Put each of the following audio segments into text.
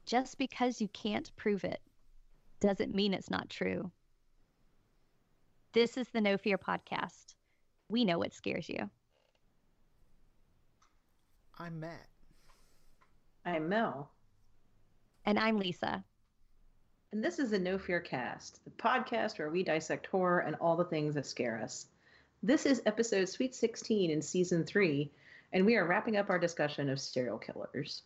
just because you can't prove it doesn't mean it's not true. This is the No Fear podcast. We know what scares you. I'm Matt. I'm Mel. And I'm Lisa. And this is the No Fear Cast, the podcast where we dissect horror and all the things that scare us. This is episode Sweet 16 in season 3, and we are wrapping up our discussion of serial killers.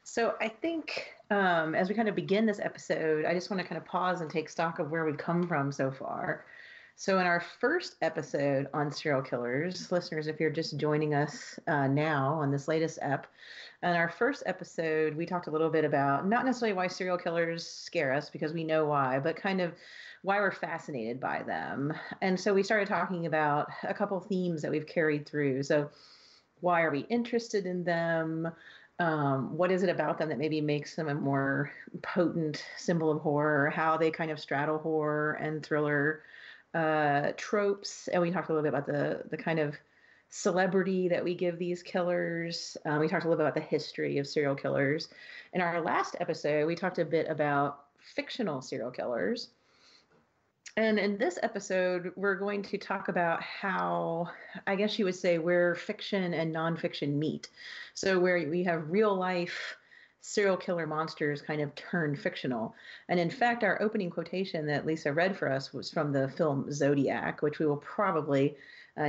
So I think as we kind of begin this episode, I just want to kind of pause and take stock of where we've come from so far. So in our first episode on serial killers, listeners, if you're just joining us now on this latest ep, in our first episode, we talked a little bit about not necessarily why serial killers scare us, because we know why, but kind of why we're fascinated by them. And so we started talking about a couple themes that we've carried through. So why are we interested in them? What is it about them that maybe makes them a more potent symbol of horror? How they kind of straddle horror and thriller tropes. And we talked a little bit about the kind of celebrity that we give these killers. We talked a little bit about the history of serial killers. In our last episode, we talked a bit about fictional serial killers. And in this episode, we're going to talk about how, I guess you would say, where fiction and nonfiction meet. So where we have real life serial killer monsters kind of turned fictional. And in fact, our opening quotation that Lisa read for us was from the film Zodiac, which we will probably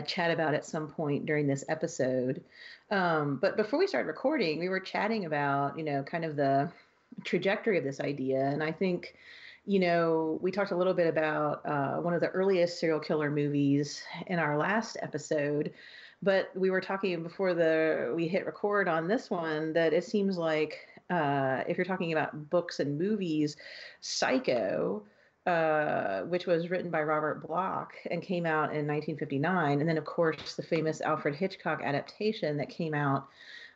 chat about at some point during this episode. But before we started recording, we were chatting about, kind of the trajectory of this idea. And I think, we talked a little bit about one of the earliest serial killer movies in our last episode, but we were talking before we hit record on this one that it seems like if you're talking about books and movies, Psycho, which was written by Robert Bloch and came out in 1959, and then of course the famous Alfred Hitchcock adaptation that came out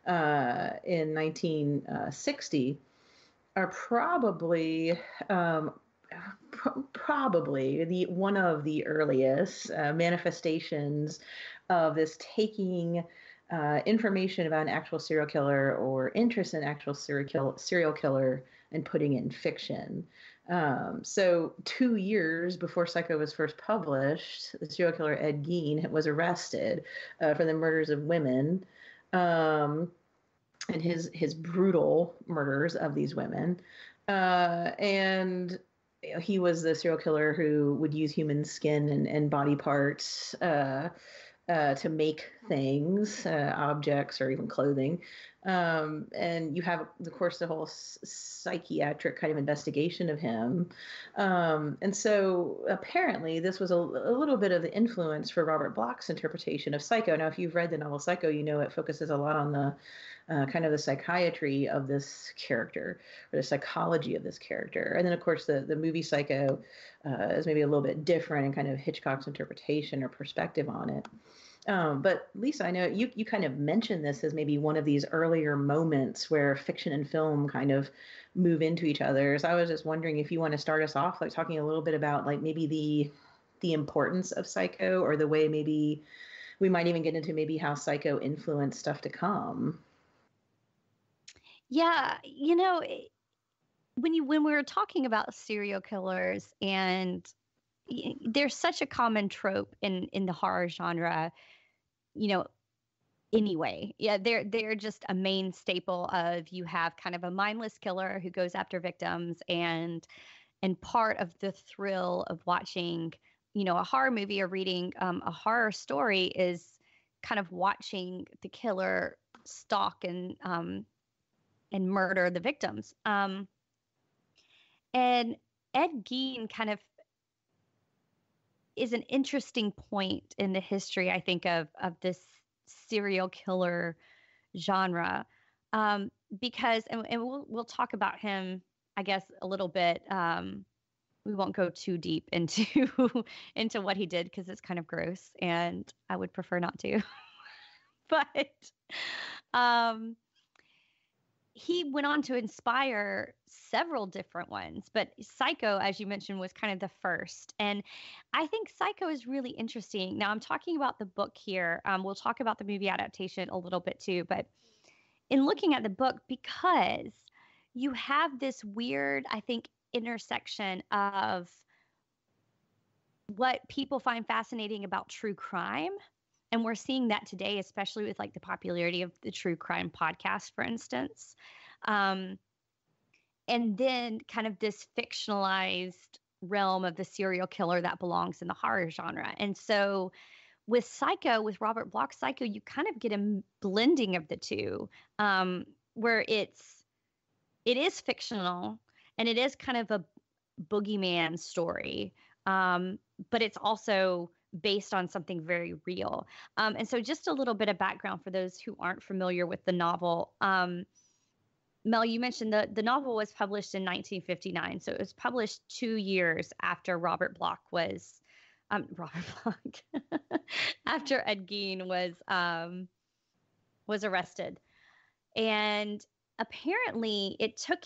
in 1960. Are probably the one of the earliest manifestations of this taking information about an actual serial killer or interest in actual serial killer and putting it in fiction. So 2 years before Psycho was first published, the serial killer Ed Gein was arrested for the murders of women. And his brutal murders of these women. And he was the serial killer who would use human skin and body parts to make things, objects, or even clothing. And you have, of course, the whole psychiatric kind of investigation of him. And so apparently this was a little bit of the influence for Robert Bloch's interpretation of Psycho. Now, if you've read the novel Psycho, it focuses a lot on the kind of the psychiatry of this character or the psychology of this character. And then, of course, the movie Psycho is maybe a little bit different in kind of Hitchcock's interpretation or perspective on it. But Lisa, I know you kind of mentioned this as maybe one of these earlier moments where fiction and film kind of move into each other. So I was just wondering if you want to start us off, like talking a little bit about like maybe the importance of Psycho, or the way maybe we might even get into maybe how Psycho influenced stuff to come. Yeah, when we were talking about serial killers, and there's such a common trope in the horror genre, anyway. Yeah, they're just a main staple of, you have kind of a mindless killer who goes after victims, and part of the thrill of watching, a horror movie or reading a horror story is kind of watching the killer stalk and murder the victims. And Ed Gein kind of is an interesting point in the history, I think, of this serial killer genre, because, and we'll talk about him, I guess, a little bit. We won't go too deep into into what he did, because it's kind of gross, and I would prefer not to. But he went on to inspire several different ones, but Psycho, as you mentioned, was kind of the first. And I think Psycho is really interesting. Now, I'm talking about the book here. We'll talk about the movie adaptation a little bit too, but in looking at the book, because you have this weird, I think, intersection of what people find fascinating about true crime. And we're seeing that today, especially with like the popularity of the true crime podcast, for instance. Um, and then kind of this fictionalized realm of the serial killer that belongs in the horror genre. And so with Psycho, with Robert Bloch's Psycho, you kind of get a blending of the two, where it is fictional and it is kind of a boogeyman story, but it's also based on something very real. And so, just a little bit of background for those who aren't familiar with the novel. Mel, you mentioned the novel was published in 1959, so it was published 2 years after Robert Bloch, after Ed Gein was arrested, and apparently it took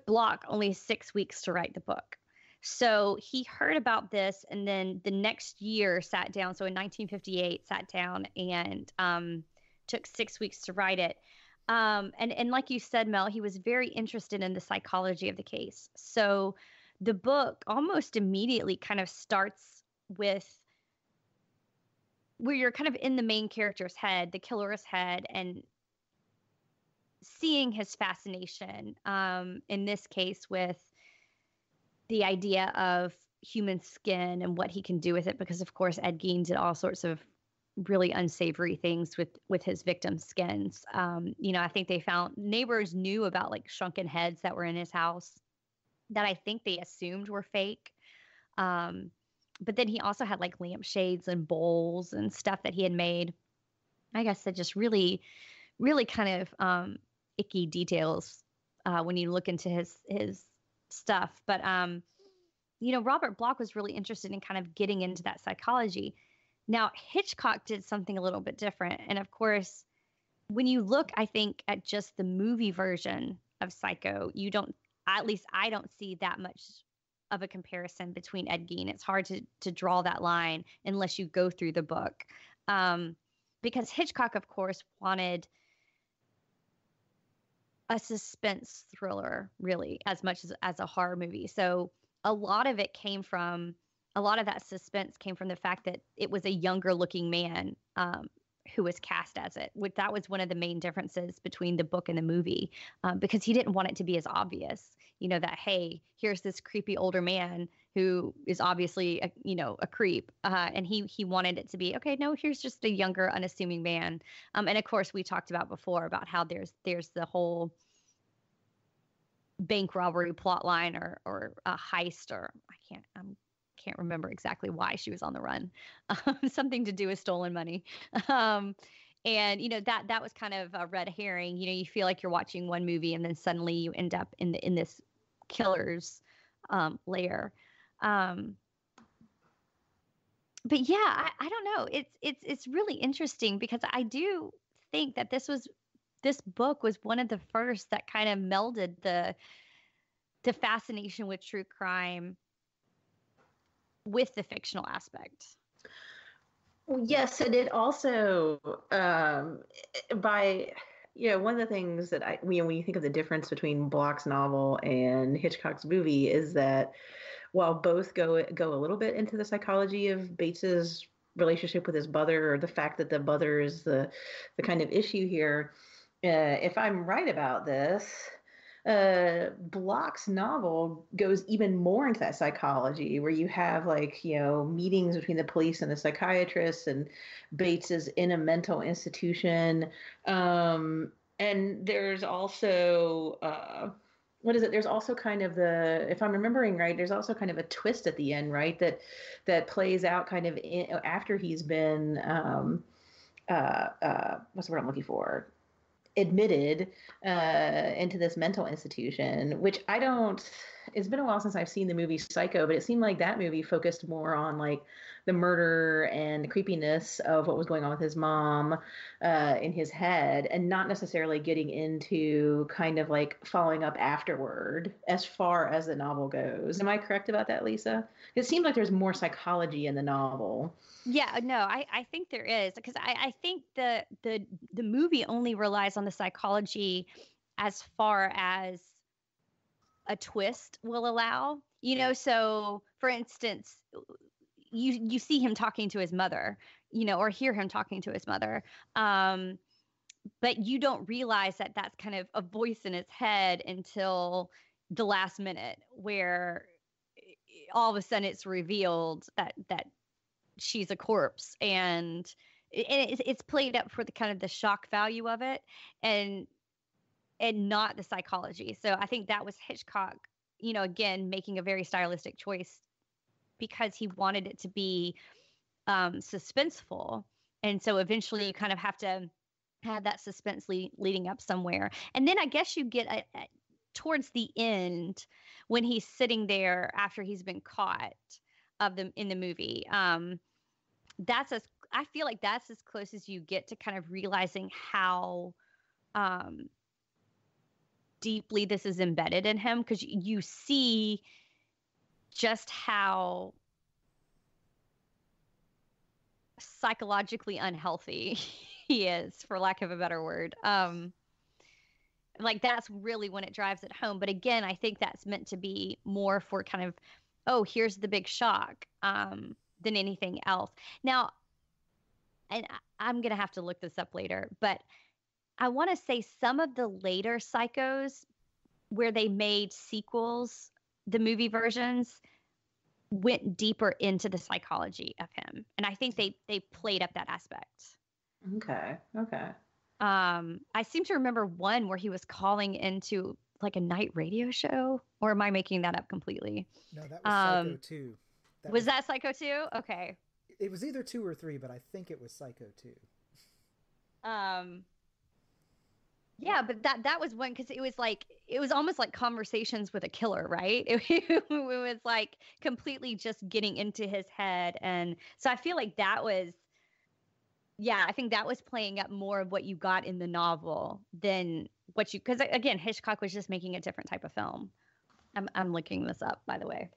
Bloch only 6 weeks to write the book. So he heard about this, and then the next year sat down. So in 1958, sat down and took 6 weeks to write it. And like you said, Mel, he was very interested in the psychology of the case. So the book almost immediately kind of starts with where you're kind of in the main character's head, the killer's head, and seeing his fascination, in this case with the idea of human skin and what he can do with it, because of course Ed Gein did all sorts of really unsavory things with his victims' skins. I think they found neighbors knew about like shrunken heads that were in his house that I think they assumed were fake. But then he also had like lampshades and bowls and stuff that he had made. I guess that just really, really kind of icky details when you look into his stuff. But Robert Bloch was really interested in kind of getting into that psychology. Now Hitchcock did something a little bit different, and of course, when you look, I think, at just the movie version of Psycho, you don't, at least I don't see that much of a comparison between Ed Gein. It's hard to draw that line unless you go through the book, because Hitchcock, of course, wanted a suspense thriller, really, as much as a horror movie. So a lot of that suspense came from the fact that it was a younger looking man, who was cast as it. That was one of the main differences between the book and the movie, because he didn't want it to be as obvious, that, hey, here's this creepy older man who is obviously a creep, and he wanted it to be, okay, no, here's just a younger, unassuming man. And of course, we talked about before about how there's the whole bank robbery plot line, or a heist, or can't remember exactly why she was on the run. Something to do with stolen money. And that was kind of a red herring. You feel like you're watching one movie and then suddenly you end up in this killer's lair. But yeah, I don't know. It's really interesting because I do think that this book was one of the first that kind of melded the fascination with true crime with the fictional aspect. Yes, and it also, one of the things that when you think of the difference between Bloch's novel and Hitchcock's movie is that while both go a little bit into the psychology of Bates's relationship with his mother, or the fact that the mother is the kind of issue here, if I'm right about this, Bloch's novel goes even more into that psychology, where you have meetings between the police and the psychiatrist, and Bates is in a mental institution. And there's also, there's also kind of if I'm remembering right, there's also kind of a twist at the end, right? That plays out kind of after he's been, what's the word I'm looking for? Admitted into this mental institution, which it's been a while since I've seen the movie Psycho, but it seemed like that movie focused more on like the murder and the creepiness of what was going on with his mom in his head, and not necessarily getting into kind of like following up afterward as far as the novel goes. Am I correct about that, Lisa? It seemed like there's more psychology in the novel. Yeah, no, I think there is, because I think the movie only relies on the psychology as far as a twist will allow. So for instance, you see him talking to his mother, or hear him talking to his mother. But you don't realize that that's kind of a voice in his head until the last minute, where all of a sudden it's revealed that she's a corpse, and it's played up for the kind of the shock value of it, and not the psychology. So I think that was Hitchcock, again, making a very stylistic choice because he wanted it to be suspenseful. And so eventually you kind of have to have that suspense leading up somewhere. And then I guess you get towards the end, when he's sitting there after he's been caught in the movie. I feel like that's as close as you get to kind of realizing how deeply this is embedded in him, because you see just how psychologically unhealthy he is, for lack of a better word. Like that's really when it drives it home. But again, I think that's meant to be more for kind of, oh, here's the big shock, than anything else. Now, and I'm going to have to look this up later, but I want to say some of the later Psychos where they made sequels, the movie versions, went deeper into the psychology of him. And I think they played up that aspect. Okay. I seem to remember one where he was calling into like a night radio show, or am I making that up completely? No, that was Psycho 2. Was that Psycho 2? Okay. It was either 2 or 3, but I think it was Psycho 2. Yeah, but that was one, because it was almost like conversations with a killer, right? It was like completely just getting into his head. And so I feel like that was, I think that was playing up more of what you got in the novel than because again, Hitchcock was just making a different type of film. I'm looking this up, by the way.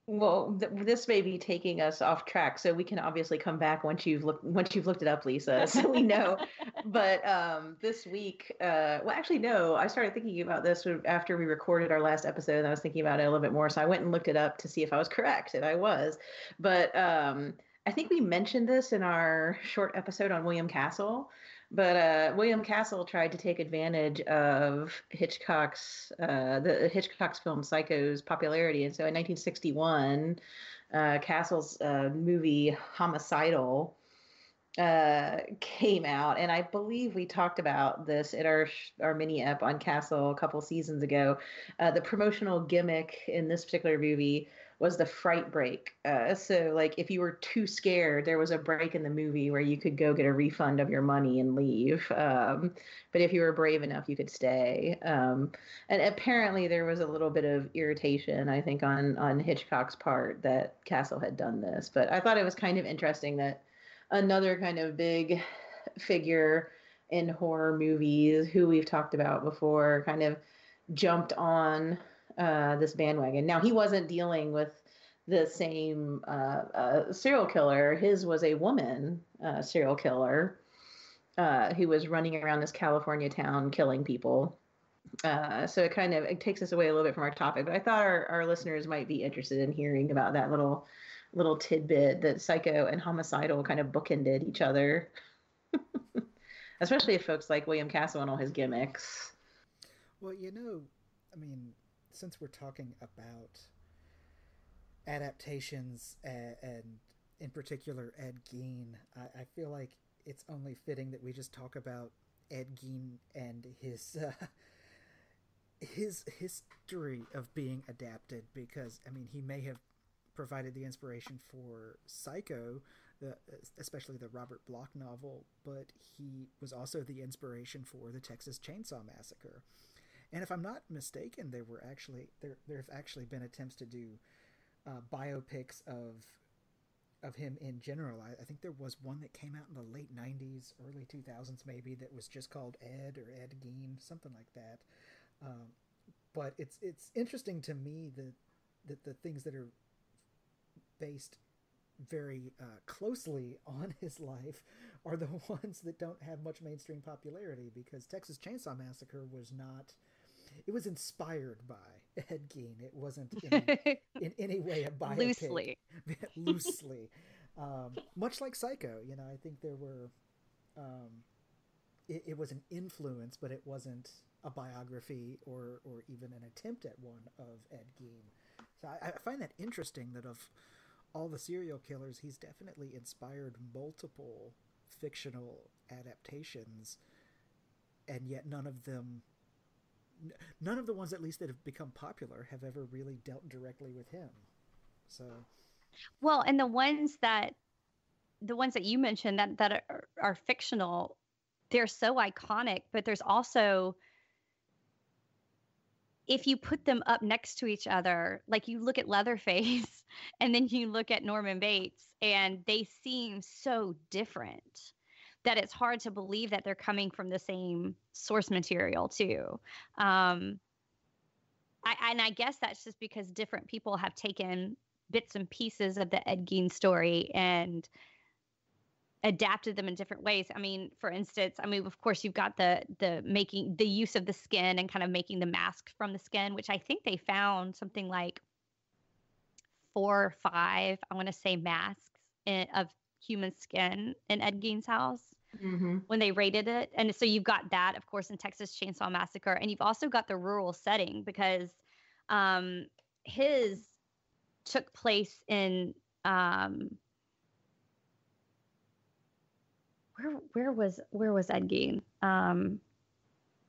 Well, this may be taking us off track, so we can obviously come back once you've looked it up, Lisa, so we know. But this week, well, actually, no, I started thinking about this after we recorded our last episode, and I was thinking about it a little bit more. So I went and looked it up to see if I was correct, and I was. But I think we mentioned this in our short episode on William Castle. But William Castle tried to take advantage of Hitchcock's film Psycho's popularity, and so in 1961, Castle's movie Homicidal came out, and I believe we talked about this in our mini ep on Castle a couple seasons ago. The promotional gimmick in this particular movie was the fright break. So like if you were too scared, there was a break in the movie where you could go get a refund of your money and leave. But if you were brave enough, you could stay. And apparently there was a little bit of irritation, I think, on Hitchcock's part that Castle had done this. But I thought it was kind of interesting that another kind of big figure in horror movies, who we've talked about before, kind of jumped on this bandwagon. Now, he wasn't dealing with the same serial killer. His was a woman serial killer who was running around this California town killing people. So it takes us away a little bit from our topic, but I thought our listeners might be interested in hearing about that little tidbit that Psycho and Homicidal kind of bookended each other. Especially if folks like William Castle and all his gimmicks. Well, I mean, since we're talking about adaptations and in particular Ed Gein, I feel like it's only fitting that we just talk about Ed Gein and his history of being adapted, because I mean he may have provided the inspiration for Psycho, especially the Robert Bloch novel, but he was also the inspiration for the Texas Chainsaw Massacre. And if I'm not mistaken, there have actually been attempts to do biopics of him in general. I think there was one that came out in the late 90s, early 2000s maybe, that was just called Ed or Ed Gein, something like that. But it's interesting to me that the things that are based very closely on his life are the ones that don't have much mainstream popularity, because Texas Chainsaw Massacre was not. It was inspired by Ed Gein. It wasn't in any way a biopic. Loosely. Loosely. Much like Psycho, I think there were. It was an influence, but it wasn't a biography or even an attempt at one of Ed Gein. So I find that interesting that of all the serial killers, he's definitely inspired multiple fictional adaptations, and yet none of the ones, at least, that have become popular have ever really dealt directly with him. So, well, and the ones that you mentioned that are fictional, they're so iconic, but there's also, if you put them up next to each other, like you look at Leatherface and then you look at Norman Bates, and they seem so different that it's hard to believe that they're coming from the same source material too. And I guess that's just because different people have taken bits and pieces of the Ed Gein story and adapted them in different ways. I mean, for instance, of course, you've got the use of the skin and kind of making the mask from the skin, which I think they found something like 4 or 5, I want to say, masks of human skin in Ed Gein's house when they raided it. And so you've got that, of course, in Texas Chainsaw Massacre. And you've also got the rural setting, because his took place in where was Ed Gein?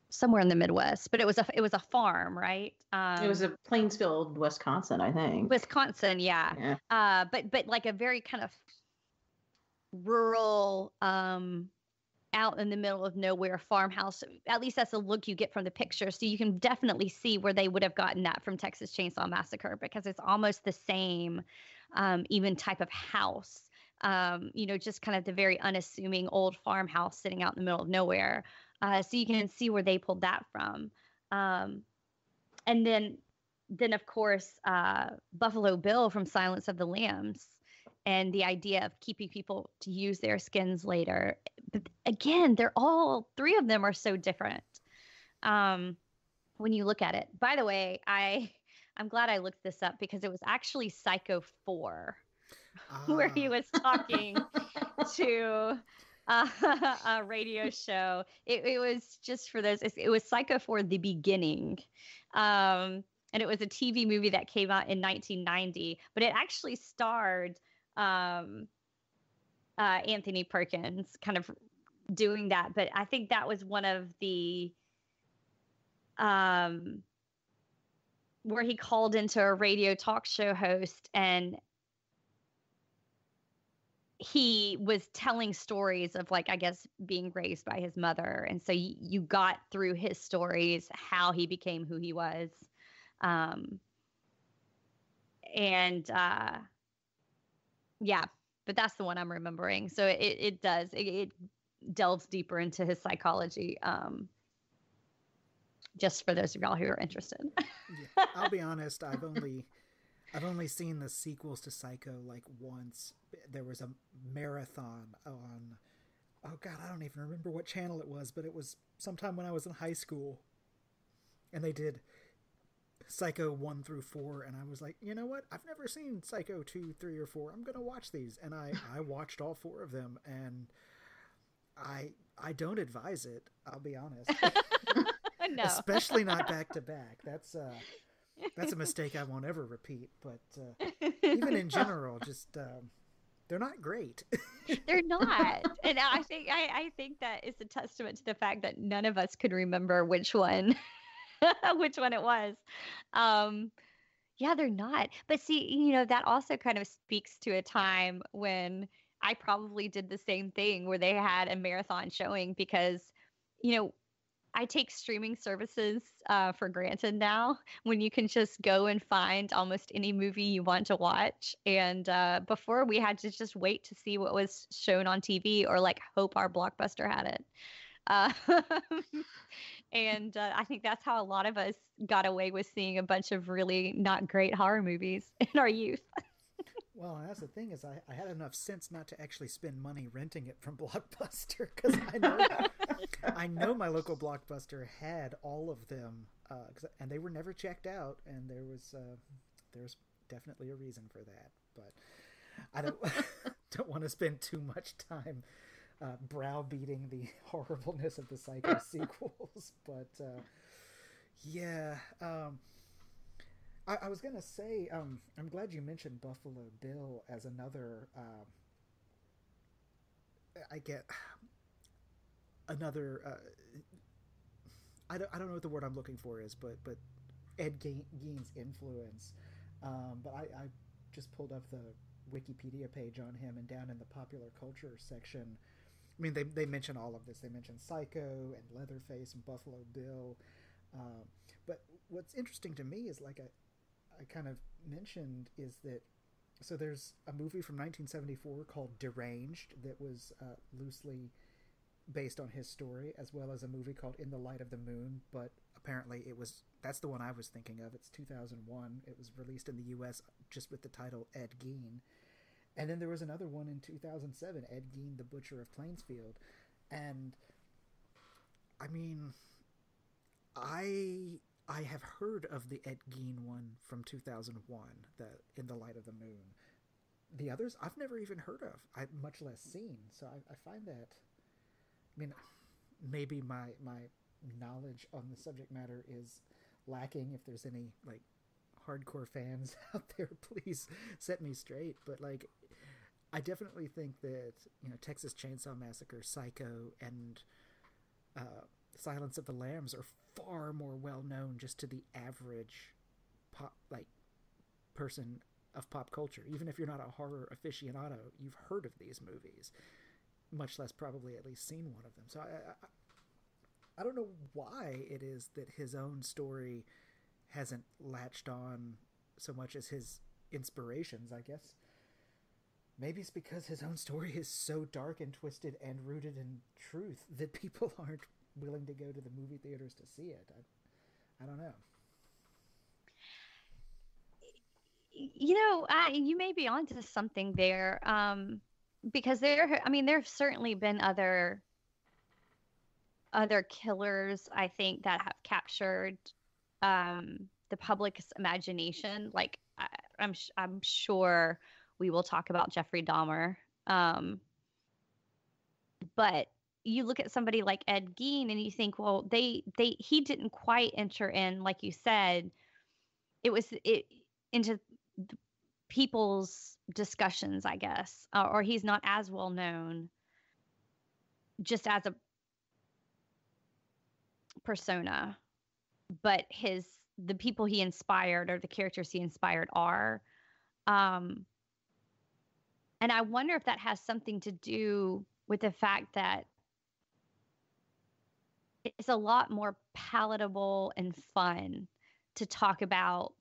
Somewhere in the Midwest, but it was a farm, right? It was a Plainsfield, Wisconsin, I think. Wisconsin, yeah. But like a very kind of rural, out in the middle of nowhere farmhouse. At least that's the look you get from the picture. So you can definitely see where they would have gotten that from Texas Chainsaw Massacre, because it's almost the same, even type of house. Just kind of the very unassuming old farmhouse sitting out in the middle of nowhere. So you can see where they pulled that from. And then of course, Buffalo Bill from Silence of the Lambs, and the idea of keeping people to use their skins later. But again, all 3 of them are so different when you look at it. By the way, I'm glad I looked this up, because it was actually Psycho 4. Where he was talking to a radio show. It was just for those. It was Psycho 4: The Beginning, and it was a TV movie that came out in 1990. But it actually starred Anthony Perkins, kind of doing that. But I think that was one of the where he called into a radio talk show host, and he was telling stories of, like, I guess, being raised by his mother. And so you got through his stories how he became who he was. Yeah, but that's the one I'm remembering. So it delves deeper into his psychology. Just for those of y'all who are interested. Yeah, I'll be honest. I've only seen the sequels to Psycho like once. There was a marathon on, oh God, I don't even remember what channel it was, but it was sometime when I was in high school. And they did Psycho 1 through 4, and I was like, you know what? I've never seen Psycho 2, 3, or 4. I'm going to watch these. And I watched all 4 of them, and I don't advise it, I'll be honest. No. Especially not back to back. That's a mistake I won't ever repeat. But even in general, just they're not great. They're not, and I think that is a testament to the fact that none of us could remember which one it was. Yeah, they're not. But see, that also kind of speaks to a time when I probably did the same thing, where they had a marathon showing, because I take streaming services for granted now, when you can just go and find almost any movie you want to watch. And before, we had to just wait to see what was shown on TV, or like hope our Blockbuster had it. And I think that's how a lot of us got away with seeing a bunch of really not great horror movies in our youth. Well, and that's the thing is I had enough sense not to actually spend money renting it from Blockbuster because I know my local Blockbuster had all of them, and they were never checked out, and there's definitely a reason for that. But I don't want to spend too much time browbeating the horribleness of the Psycho sequels. But yeah. I was going to say, I'm glad you mentioned Buffalo Bill as another, I get another, I don't know what the word I'm looking for is, but Ed Gein's influence. But I just pulled up the Wikipedia page on him, and down in the popular culture section, I mean, they mention all of this. They mention Psycho and Leatherface and Buffalo Bill. But what's interesting to me is, like I kind of mentioned, is that so there's a movie from 1974 called Deranged that was loosely based on his story, as well as a movie called In the Light of the Moon, but apparently that's the one I was thinking of. It's 2001. It was released in the US just with the title Ed Gein. And then there was another one in 2007, Ed Gein, the Butcher of Plainsfield. And I mean, I have heard of the Ed Gein one from 2001, the In the Light of the Moon. The others I've never even heard of, much less seen. So I find that, I mean, maybe my knowledge on the subject matter is lacking. If there's any like hardcore fans out there, please set me straight. But like, I definitely think that, you know, Texas Chainsaw Massacre, Psycho, and Silence of the Lambs are far more well known just to the average person of pop culture. Even if you're not a horror aficionado, you've heard of these movies, much less probably at least seen one of them. So I don't know why it is that his own story hasn't latched on so much as his inspirations. I guess maybe it's because his own story is so dark and twisted and rooted in truth that people aren't willing to go to the movie theaters to see it. I don't know. You know, you may be onto something there, because there've certainly been other killers, I think, that have captured the public's imagination. Like I'm sure we will talk about Jeffrey Dahmer, but you look at somebody like Ed Gein and you think, well, he didn't quite enter in, like you said, into people's discussions, I guess, or he's not as well known just as a persona, but the people he inspired, or the characters he inspired, are. And I wonder if that has something to do with the fact that it's a lot more palatable and fun to talk about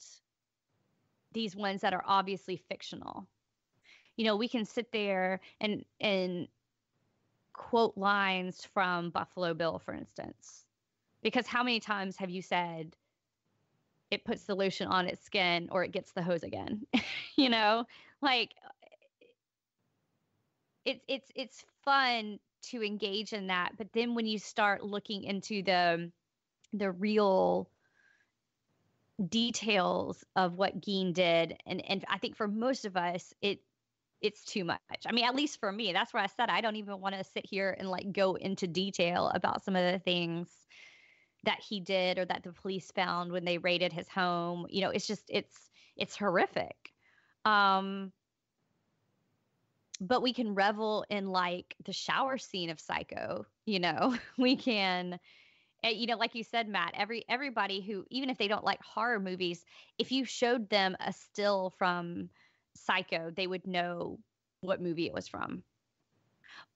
these ones that are obviously fictional. You know, we can sit there and quote lines from Buffalo Bill, for instance, because how many times have you said it puts the lotion on its skin or it gets the hose again? You know, like it's fun to engage in that, but then when you start looking into the real details of what Gein did, and I think for most of us it's too much. I mean, at least for me, that's why I said I don't even want to sit here and like go into detail about some of the things that he did or that the police found when they raided his home. You know, it's just it's horrific. But we can revel in like the shower scene of Psycho. You know, we can, you know, like you said, Matt, everybody who, even if they don't like horror movies, if you showed them a still from Psycho, they would know what movie it was from.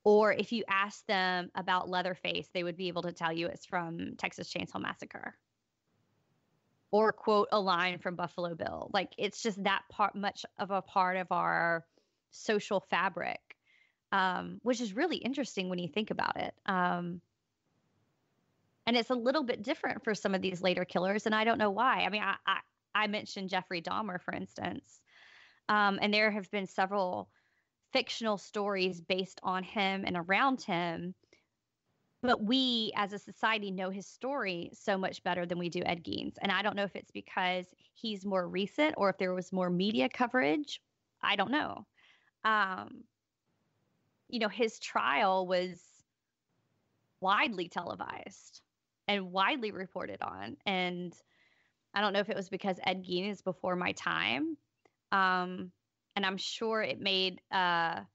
Or if you asked them about Leatherface, they would be able to tell you it's from Texas Chainsaw Massacre. Or quote a line from Buffalo Bill. Like, it's just that much of a part of our social fabric, which is really interesting when you think about it. And it's a little bit different for some of these later killers, and I don't know why. I mean, I mentioned Jeffrey Dahmer, for instance. And there have been several fictional stories based on him and around him. But we as a society know his story so much better than we do Ed Gein's. And I don't know if it's because he's more recent or if there was more media coverage. I don't know. Um, his trial was widely televised and widely reported on. And I don't know if it was because Ed Gein is before my time. And I'm sure it made a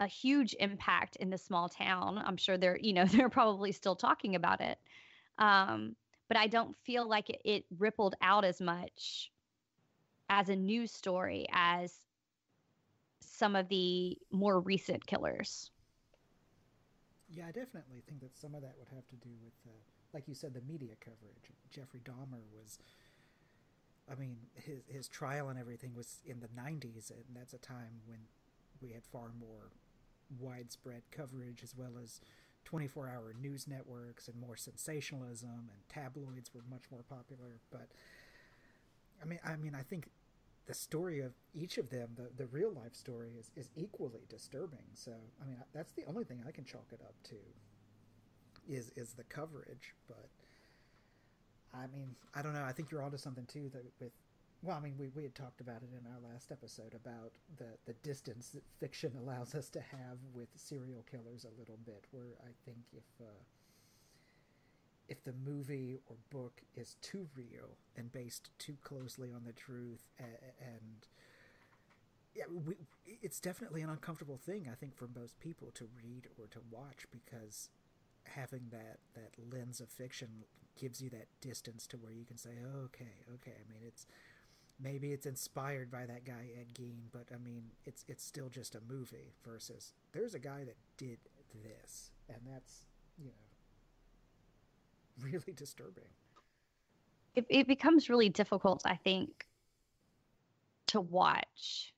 huge impact in the small town. I'm sure they're probably still talking about it. But I don't feel like it rippled out as much as a news story as some of the more recent killers. Yeah, I definitely think that some of that would have to do with, like you said, the media coverage. Jeffrey Dahmer was, I mean, his trial and everything was in the 90s, and that's a time when we had far more widespread coverage, as well as 24-hour news networks and more sensationalism, and tabloids were much more popular. But I mean, I think the story of each of them, the real life story, is equally disturbing. So, I mean, that's the only thing I can chalk it up to is the coverage. But I mean, I don't know. I think you're onto something too. That well, I mean, we had talked about it in our last episode about the distance that fiction allows us to have with serial killers a little bit. Where I think if the movie or book is too real and based too closely on the truth, and yeah, it's definitely an uncomfortable thing, I think, for most people to read or to watch, because having that lens of fiction gives you that distance to where you can say, oh, okay. I mean, maybe it's inspired by that guy Ed Gein, but I mean, it's still just a movie versus there's a guy that did this, and that's really disturbing. It becomes really difficult, I think, to watch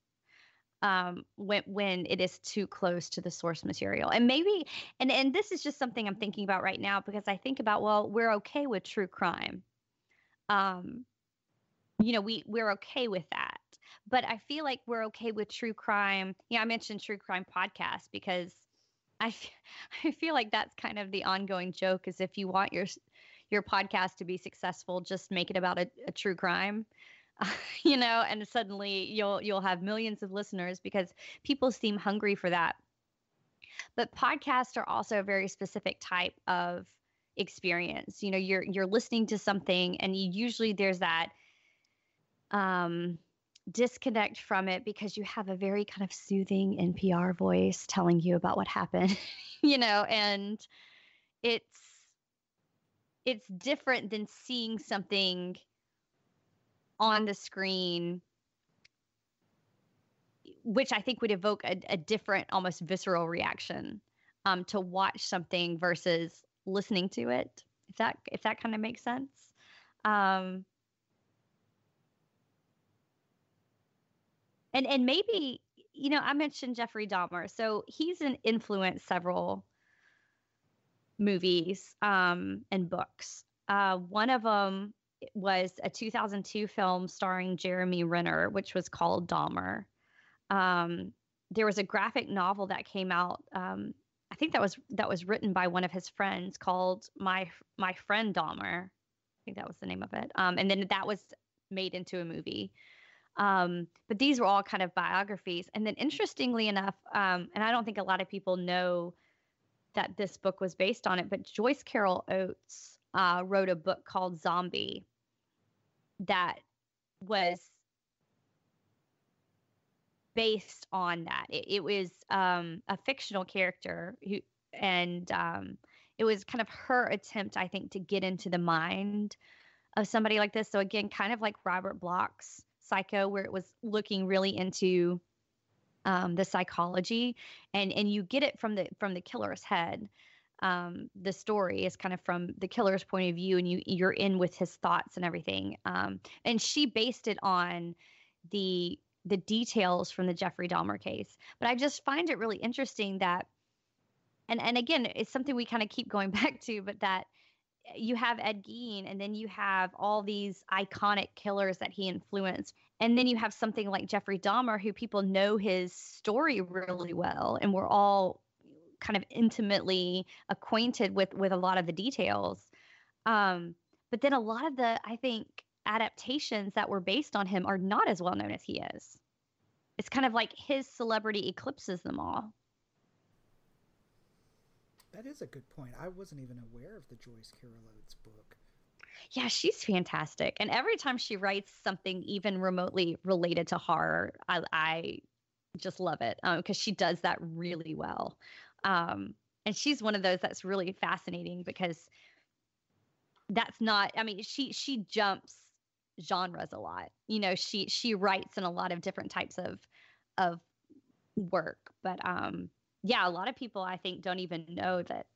when it is too close to the source material. And maybe, and this is just something I'm thinking about right now, because I think about, well, we're okay with true crime. We're okay with that. But I feel like we're okay with true crime. I mentioned true crime podcasts because I feel like that's kind of the ongoing joke, is if you want your podcast to be successful, just make it about a true crime. And suddenly you'll have millions of listeners because people seem hungry for that. But podcasts are also a very specific type of experience. You're listening to something, and usually there's that disconnect from it because you have a very kind of soothing NPR voice telling you about what happened, and it's different than seeing something on the screen, which I think would evoke a different, almost visceral reaction to watch something versus listening to it. If that kind of makes sense. And maybe, I mentioned Jeffrey Dahmer. So he's influenced several movies and books. One of them was a 2002 film starring Jeremy Renner, which was called Dahmer. There was a graphic novel that came out. I think that was written by one of his friends, called My Friend Dahmer. I think that was the name of it. And then that was made into a movie. But these were all kind of biographies. And then, interestingly enough, and I don't think a lot of people know that this book was based on it, but Joyce Carol Oates wrote a book called Zombie that was based on that. It was a fictional character and it was kind of her attempt, I think, to get into the mind of somebody like this. So again, kind of like Robert Bloch's Psycho, where it was looking really into the psychology, and you get it from the killer's head. The story is kind of from the killer's point of view, and you're in with his thoughts and everything. And she based it on the details from the Jeffrey Dahmer case. But I just find it really interesting that, and again, it's something we kind of keep going back to, but that you have Ed Gein, and then you have all these iconic killers that he influenced. And then you have something like Jeffrey Dahmer, who people know his story really well, and we're all kind of intimately acquainted with a lot of the details. But then a lot of the, I think, adaptations that were based on him are not as well known as he is. It's kind of like his celebrity eclipses them all. That is a good point. I wasn't even aware of the Joyce Carol Oates book. Yeah, she's fantastic. And every time she writes something even remotely related to horror, I just love it because she does that really well. And she's one of those that's really fascinating because that's not, I mean, she jumps genres a lot. You know, she writes in a lot of different types of work. But yeah, a lot of people I think don't even know that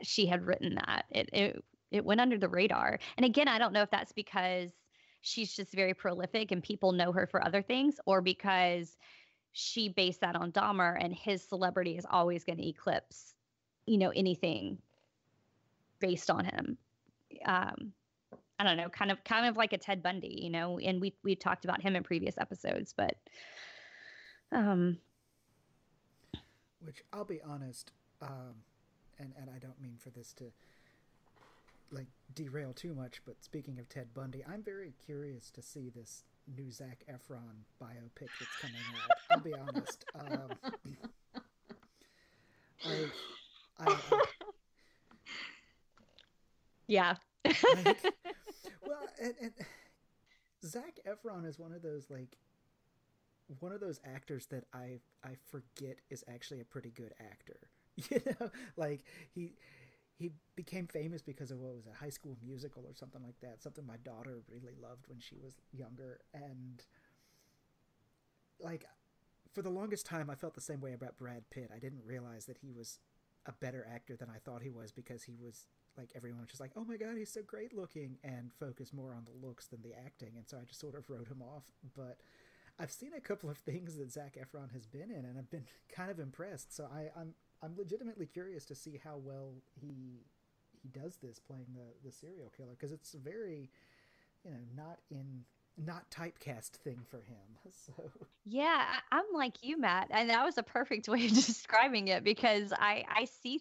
she had written that. It went under the radar. And again, I don't know if that's because she's just very prolific and people know her for other things, or because she based that on Dahmer and his celebrity is always going to eclipse, you know, anything based on him. I don't know, kind of like a Ted Bundy, you know, and we talked about him in previous episodes, but which I'll be honest, and I don't mean for this to like derail too much, but speaking of Ted Bundy, I'm very curious to see this new Zac Efron biopic that's coming out. I'll be honest. Yeah. Well, and Zac Efron is one of those actors that I forget is actually a pretty good actor. You know, like he became famous because of what was a High School Musical or something like that. Something my daughter really loved when she was younger, and like for the longest time, I felt the same way about Brad Pitt. I didn't realize that he was a better actor than I thought he was because he was like everyone was just like, oh my god, he's so great looking, and focused more on the looks than the acting, and so I just sort of wrote him off. But I've seen a couple of things that Zac Efron has been in, and I've been kind of impressed. So I'm legitimately curious to see how well he does this playing the serial killer, because it's a very, you know, not typecast thing for him. So Yeah, I'm like you, Matt, and that was a perfect way of describing it because I see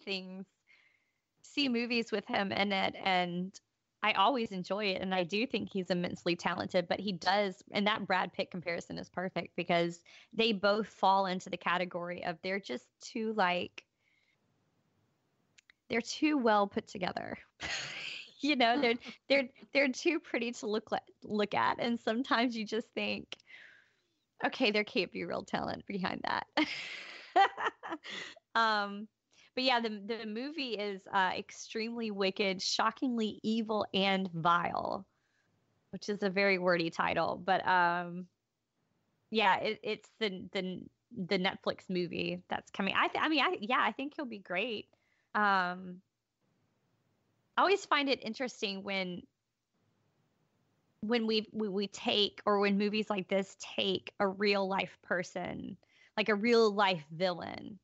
movies with him in it, and I always enjoy it, and I do think he's immensely talented. But he does, and that Brad Pitt comparison is perfect because they both fall into the category of they're just too like they're too well put together. You know, they're too pretty to look at, and sometimes you just think, okay, there can't be real talent behind that. um, but yeah, the movie is extremely wicked, shockingly evil, and vile, which is a very wordy title. But yeah, it's the Netflix movie that's coming. I think he'll be great. I always find it interesting when we take, or when movies like this take a real life person, like a real life villain,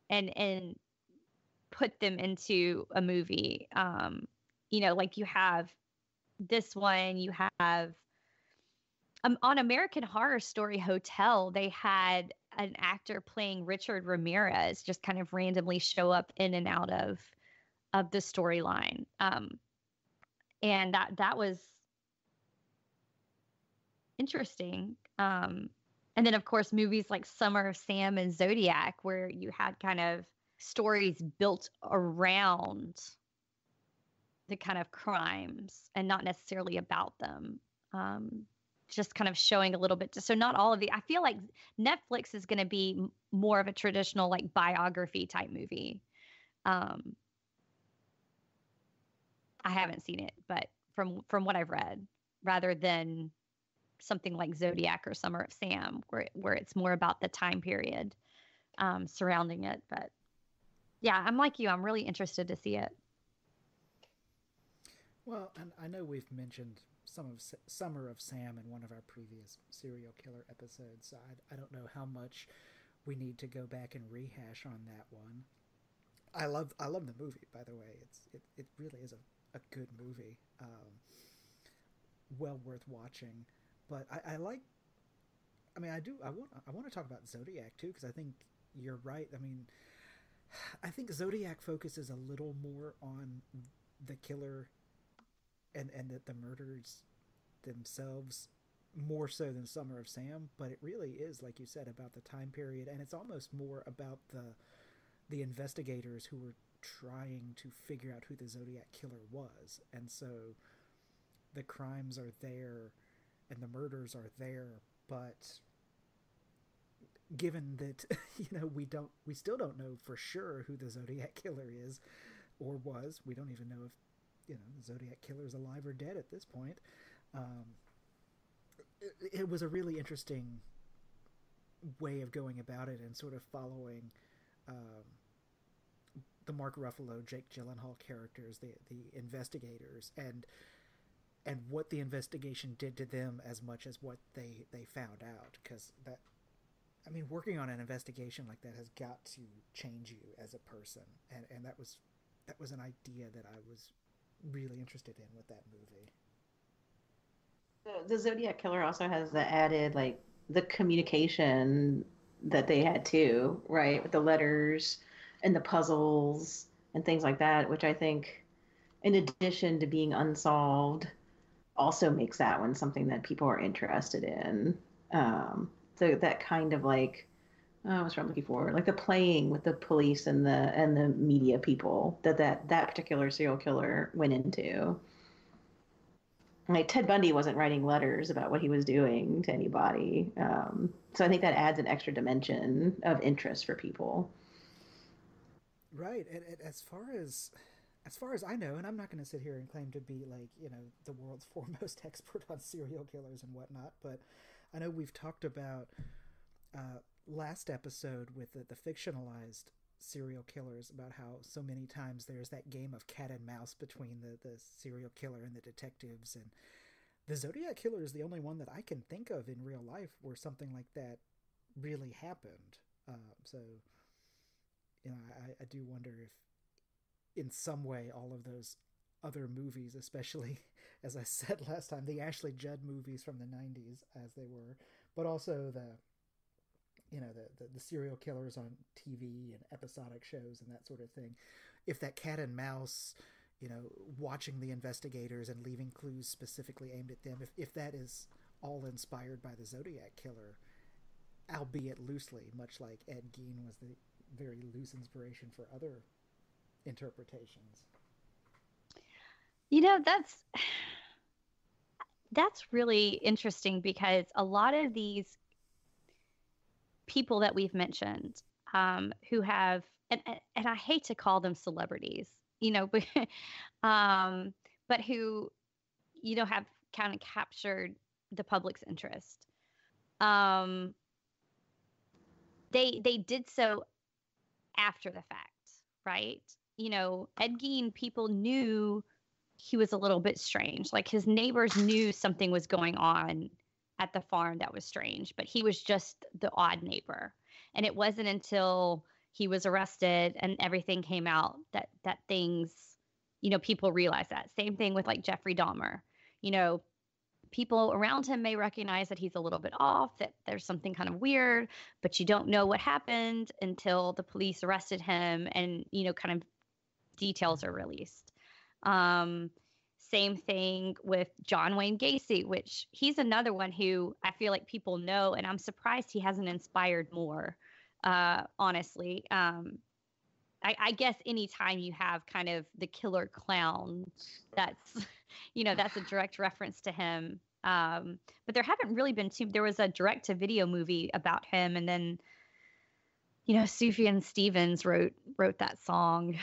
and put them into a movie. You know, like you have this one, you have on American Horror Story Hotel, they had an actor playing Richard Ramirez just kind of randomly show up in and out of the storyline. And that was interesting. And then, of course, movies like Summer of Sam and Zodiac, where you had kind of stories built around the kind of crimes and not necessarily about them. Just kind of showing a little bit. So not all of the, I feel like Netflix is going to be more of a traditional like biography type movie. I haven't seen it, but from what I've read, rather than something like Zodiac or Summer of Sam, where it's more about the time period surrounding it. But yeah, I'm like you. I'm really interested to see it. well, and I know we've mentioned Summer of Sam in one of our previous serial killer episodes, so I don't know how much we need to go back and rehash on that one. I love the movie, by the way. It really is a good movie. Well worth watching. But I like. I mean, I want to talk about Zodiac too, because I think you're right. I mean, I think Zodiac focuses a little more on the killer and the murders themselves, more so than Summer of Sam. But it really is, like you said, about the time period, and it's almost more about the investigators who were trying to figure out who the Zodiac killer was. And so the crimes are there and the murders are there, but given that we still don't know for sure who the Zodiac killer is or was. We don't even know if the Zodiac killer is alive or dead at this point. It was a really interesting way of going about it, and sort of following the Mark Ruffalo, Jake Gyllenhaal characters, the investigators, and what the investigation did to them as much as what they found out. Because that, I mean, working on an investigation like that has got to change you as a person, and that was an idea that I was really interested in with that movie. The Zodiac Killer also has the added, like, the communication that they had too, right? With the letters and the puzzles and things like that, which I think, in addition to being unsolved, also makes that one something that people are interested in. So that kind of, like, what's what I'm looking for, like the playing with the police and the media people that particular serial killer went into. Like, Ted Bundy wasn't writing letters about what he was doing to anybody. So I think that adds an extra dimension of interest for people. Right, and as far as I know, and I'm not going to sit here and claim to be, like, the world's foremost expert on serial killers and whatnot, but I know we've talked about last episode with the fictionalized serial killers, about how so many times there's that game of cat and mouse between the serial killer and the detectives, and the Zodiac killer is the only one that I can think of in real life where something like that really happened. So I do wonder if in some way all of those other movies, especially, as I said last time, the Ashley Judd movies from the 90s, as they were, but also the serial killers on TV and episodic shows and that sort of thing, if that cat and mouse, watching the investigators and leaving clues specifically aimed at them, if that is all inspired by the Zodiac killer, albeit loosely, much like Ed Gein was the very loose inspiration for other interpretations. That's really interesting, because a lot of these people that we've mentioned, who have, and I hate to call them celebrities, but, but who, have kind of captured the public's interest. They did so after the fact, right? Ed Gein, people knew he was a little bit strange. Like, his neighbors knew something was going on at the farm that was strange, but he was just the odd neighbor. And it wasn't until he was arrested and everything came out that things, people realized that. Same thing with, like, Jeffrey Dahmer. People around him may recognize that he's a little bit off, that there's something kind of weird, but you don't know what happened until the police arrested him and, kind of details are released. Same thing with John Wayne Gacy, which he's another one who I feel like people know, and I'm surprised he hasn't inspired more, honestly. I guess anytime you have kind of the killer clown, that's, that's a direct reference to him. But there haven't really been there was a direct-to-video movie about him, and then, Sufjan Stevens wrote that song,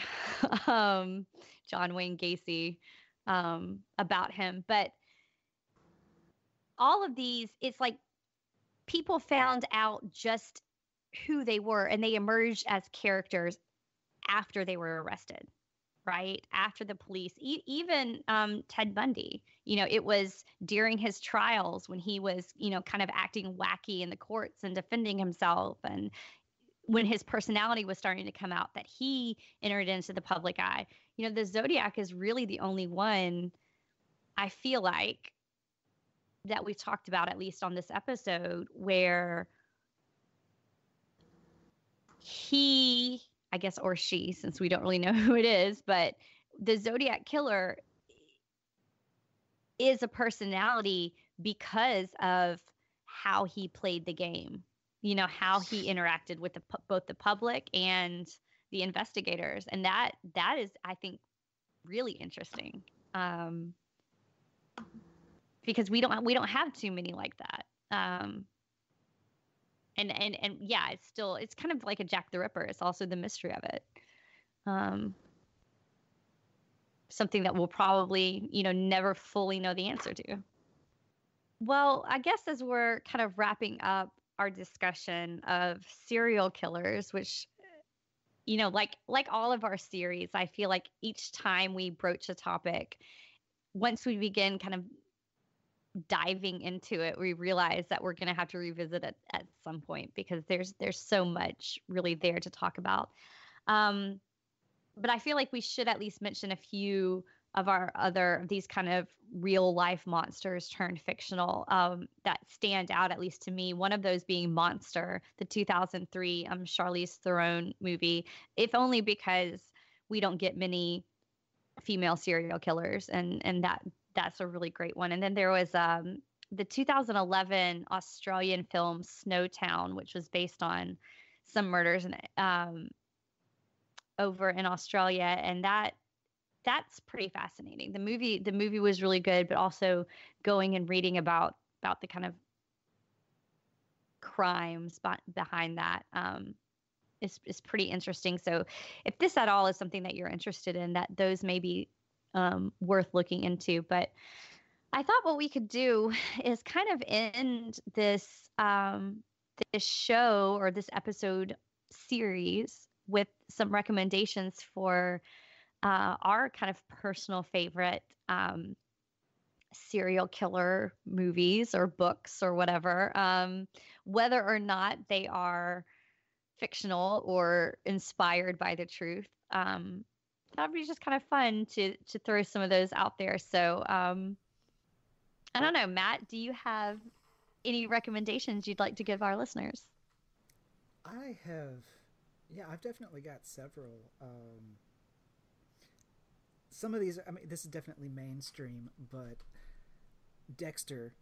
John Wayne Gacy, about him. But all of these, it's like people found out just who they were, and they emerged as characters after they were arrested, right? After the police, even Ted Bundy, it was during his trials when he was, kind of acting wacky in the courts and defending himself. And when his personality was starting to come out, that he entered into the public eye. The Zodiac is really the only one, I feel like, that we've talked about, at least on this episode, where he, I guess, or she, since we don't really know who it is, but the Zodiac killer is a personality because of how he played the game, how he interacted with both the public and the investigators. And that is, I think, really interesting. Because we don't have too many like that. And yeah, it's kind of like a Jack the Ripper. It's also the mystery of it. Something that we'll probably, never fully know the answer to. Well, I guess as we're kind of wrapping up our discussion of serial killers, which, like all of our series, I feel like each time we broach a topic, once we begin kind of diving into it, we realize that we're going to have to revisit it at some point, because there's so much really there to talk about. But I feel like we should at least mention a few of these kind of real life monsters turned fictional that stand out, at least to me. One of those being Monster, the 2003 Charlize Theron movie, if only because we don't get many female serial killers, and that's a really great one. And then there was the 2011 Australian film Snowtown, which was based on some murders over in Australia, and that's pretty fascinating. The movie was really good, but also going and reading about the kind of crimes behind that is pretty interesting. So if this at all is something that you're interested in, that those may be worth looking into. But I thought what we could do is kind of end this show, or this episode series, with some recommendations for our kind of personal favorite serial killer movies or books or whatever, whether or not they are fictional or inspired by the truth. That would be just kind of fun to throw some of those out there. So I don't know, Matt, do you have any recommendations you'd like to give our listeners? I've definitely got several. Some of these, I mean, this is definitely mainstream, but Dexter.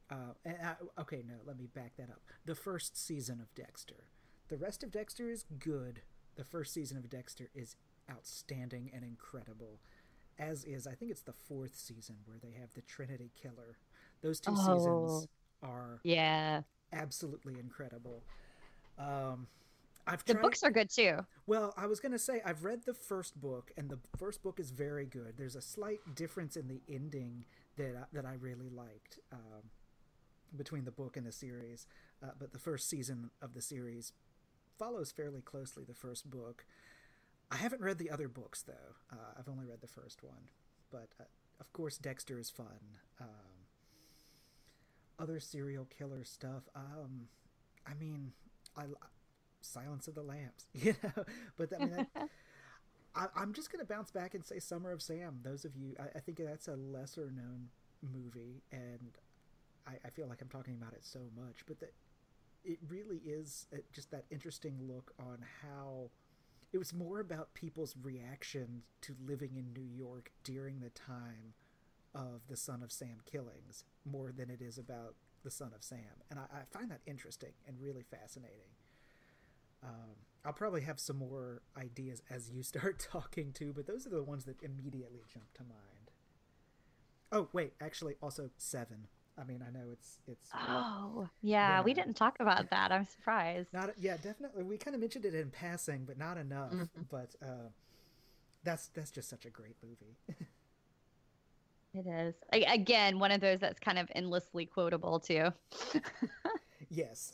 Okay, no, let me back that up. The first season of Dexter. The rest of Dexter is good. The first season of Dexter is outstanding and incredible. As is, I think it's the fourth season where they have the Trinity Killer. Those two seasons are absolutely incredible. The books are good too. Well, I was going to say, I've read the first book, and the first book is very good. There's a slight difference in the ending that I really liked between the book and the series. But the first season of the series follows fairly closely the first book. I haven't read the other books, though. I've only read the first one. But, of course, Dexter is fun. Other serial killer stuff. I mean, Silence of the Lambs, But I mean, I'm just going to bounce back and say Summer of Sam. Those of you, I think that's a lesser known movie, and I feel like I'm talking about it so much, but it really is just that interesting look on how it was more about people's reaction to living in New York during the time of the Son of Sam killings, more than it is about the Son of Sam. And I find that interesting and really fascinating. I'll probably have some more ideas as you start talking too, but those are the ones that immediately jump to mind. Oh, wait, actually, also Seven. I mean, I know it's. Oh, yeah, we didn't talk about that. I'm surprised. Definitely. We kind of mentioned it in passing, but not enough. Mm-hmm. But that's just such a great movie. It is. Again, one of those that's kind of endlessly quotable too. Yes.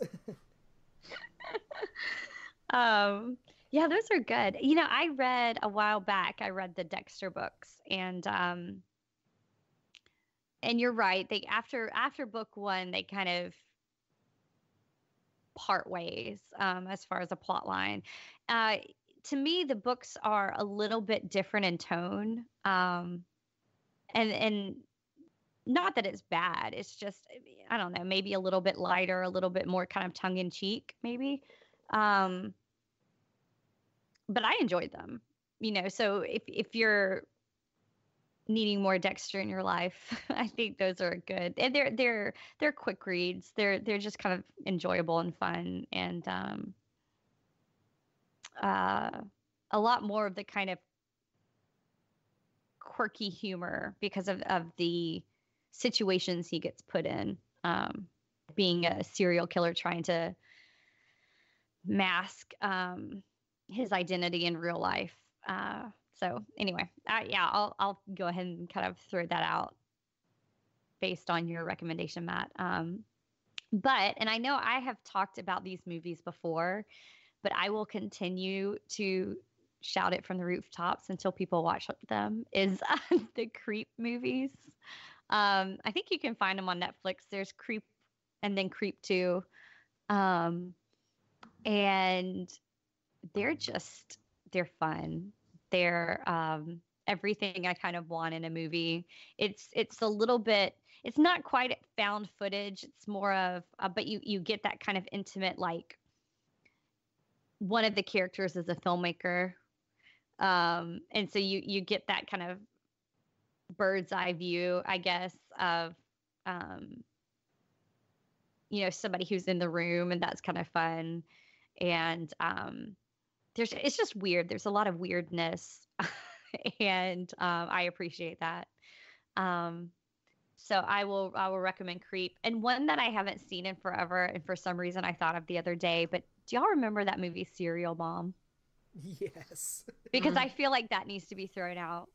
Yeah, those are good. I read a while back, I read the Dexter books, and you're right. They after book one, they kind of part ways as far as a plot line. Uh, to me, the books are a little bit different in tone, and not that it's bad. It's just, I don't know, maybe a little bit lighter, a little bit more kind of tongue in cheek, maybe. Um, but I enjoyed them, So if you're needing more Dexter in your life, I think those are good. And they're quick reads. They're just kind of enjoyable and fun, and uh, a lot more of the kind of quirky humor because of the situations he gets put in. Being a serial killer trying to mask his identity in real life. So anyway, yeah, I'll go ahead and kind of throw that out based on your recommendation, Matt. And I know I have talked about these movies before, but I will continue to shout it from the rooftops until people watch them, is the Creep movies. I think you can find them on Netflix. There's Creep and then Creep 2. And they're fun. They're everything I kind of want in a movie. It's a little bit, it's not quite found footage. It's more of, but you get that kind of intimate, like one of the characters is a filmmaker. And so you get that kind of bird's eye view, I guess, of, somebody who's in the room, and that's kind of fun. And it's just weird. There's a lot of weirdness, and I appreciate that. So I will recommend Creep, and one that I haven't seen in forever, and for some reason I thought of the other day. But do y'all remember that movie Serial Mom? Yes. Because I feel like that needs to be thrown out.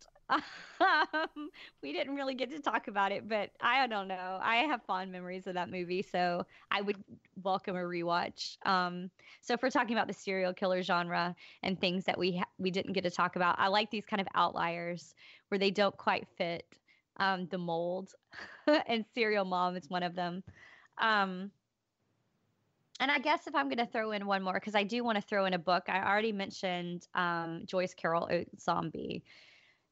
We didn't really get to talk about it, but I don't know. I have fond memories of that movie, so I would welcome a rewatch. So if we're talking about the serial killer genre and things that we didn't get to talk about, I like these kind of outliers where they don't quite fit the mold, and Serial Mom is one of them. And I guess if I'm going to throw in one more, because I do want to throw in a book. I already mentioned Joyce Carol Oates' Zombie.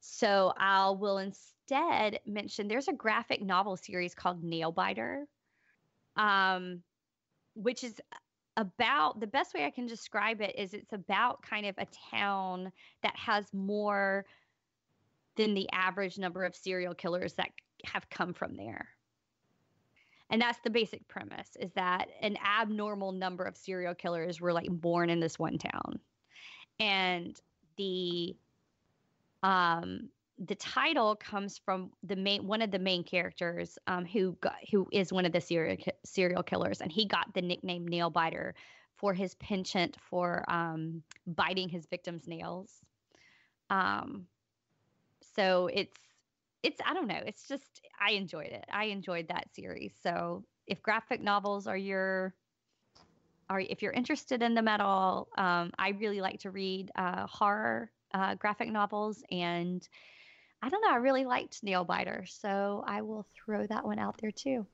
So I will instead mention there's a graphic novel series called Nailbiter, which is about, the best way I can describe it is it's about kind of a town that has more than the average number of serial killers that have come from there. And that's the basic premise, is that an abnormal number of serial killers were like born in this one town. And the title comes from one of the main characters, who is one of the serial killers, and he got the nickname Nailbiter for his penchant for biting his victims' nails. So it's I don't know. It's just, I enjoyed it. I enjoyed that series. So if graphic novels if you're interested in them at all, I really like to read horror graphic novels, and I don't know, I really liked Nailbiter, so I will throw that one out there too.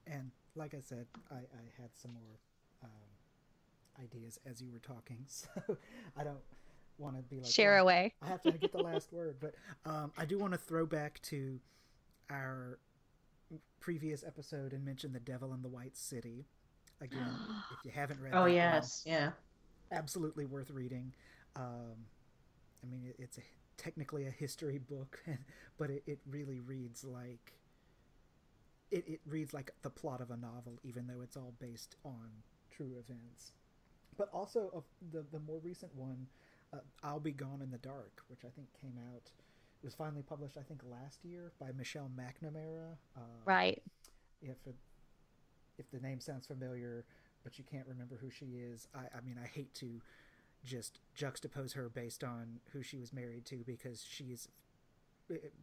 And like I said, I had some more ideas as you were talking, so I don't want to be like, share away. I have to get the last word, but I do want to throw back to our previous episode and mention The Devil in the White City. Again, if you haven't read oh that yes one, yeah, absolutely worth reading. I mean, it's technically a history book, but it really reads like it reads like the plot of a novel, even though it's all based on true events. But also of the more recent one, I'll Be Gone in the Dark, which I think came out, it was finally published, I think, last year by Michelle McNamara. Right. If the name sounds familiar, but you can't remember who she is, I mean, I hate to just juxtapose her based on who she was married to, because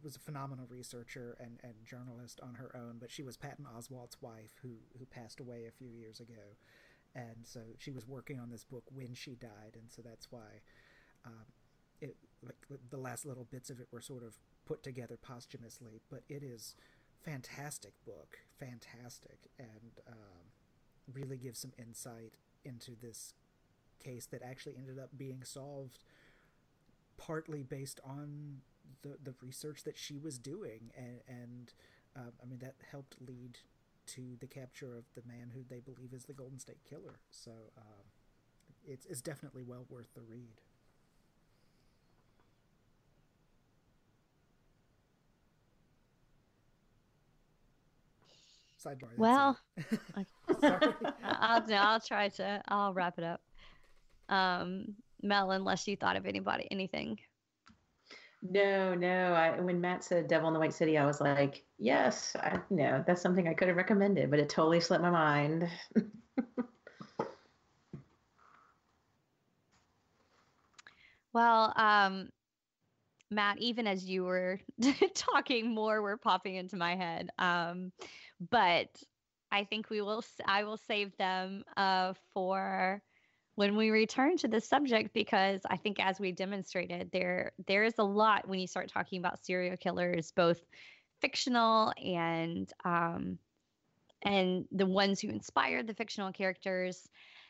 was a phenomenal researcher and journalist on her own, but she was Patton Oswalt's wife who passed away a few years ago. And so she was working on this book when she died, and so that's why the last little bits of it were sort of put together posthumously. But it is fantastic book, fantastic, and really gives some insight into this case that actually ended up being solved partly based on the research that she was doing, and I mean, that helped lead to the capture of the man who they believe is the Golden State Killer. So it's definitely well worth the read. Sidebar. Well, Sorry. I'll try to. I'll wrap it up. Mel, unless you thought of anything. No. When Matt said Devil in the White City, I was like, yes, that's something I could have recommended, but it totally slipped my mind. Well, Matt, even as you were talking, more were popping into my head. But I think I will save them for when we return to this subject, because I think, as we demonstrated, there is a lot when you start talking about serial killers, both fictional and the ones who inspired the fictional characters.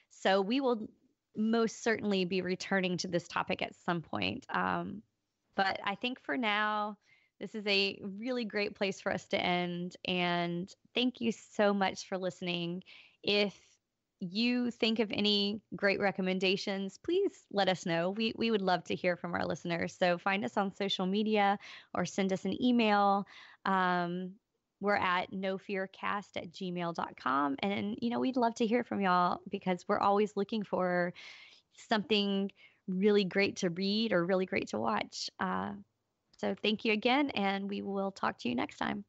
So we will most certainly be returning to this topic at some point. But I think for now, this is a really great place for us to end. And thank you so much for listening. If you think of any great recommendations, please let us know. We would love to hear from our listeners. So find us on social media or send us an email. We're at nofearcast@gmail.com. And, we'd love to hear from y'all, because we're always looking for something really great to read or really great to watch. So thank you again, and we will talk to you next time.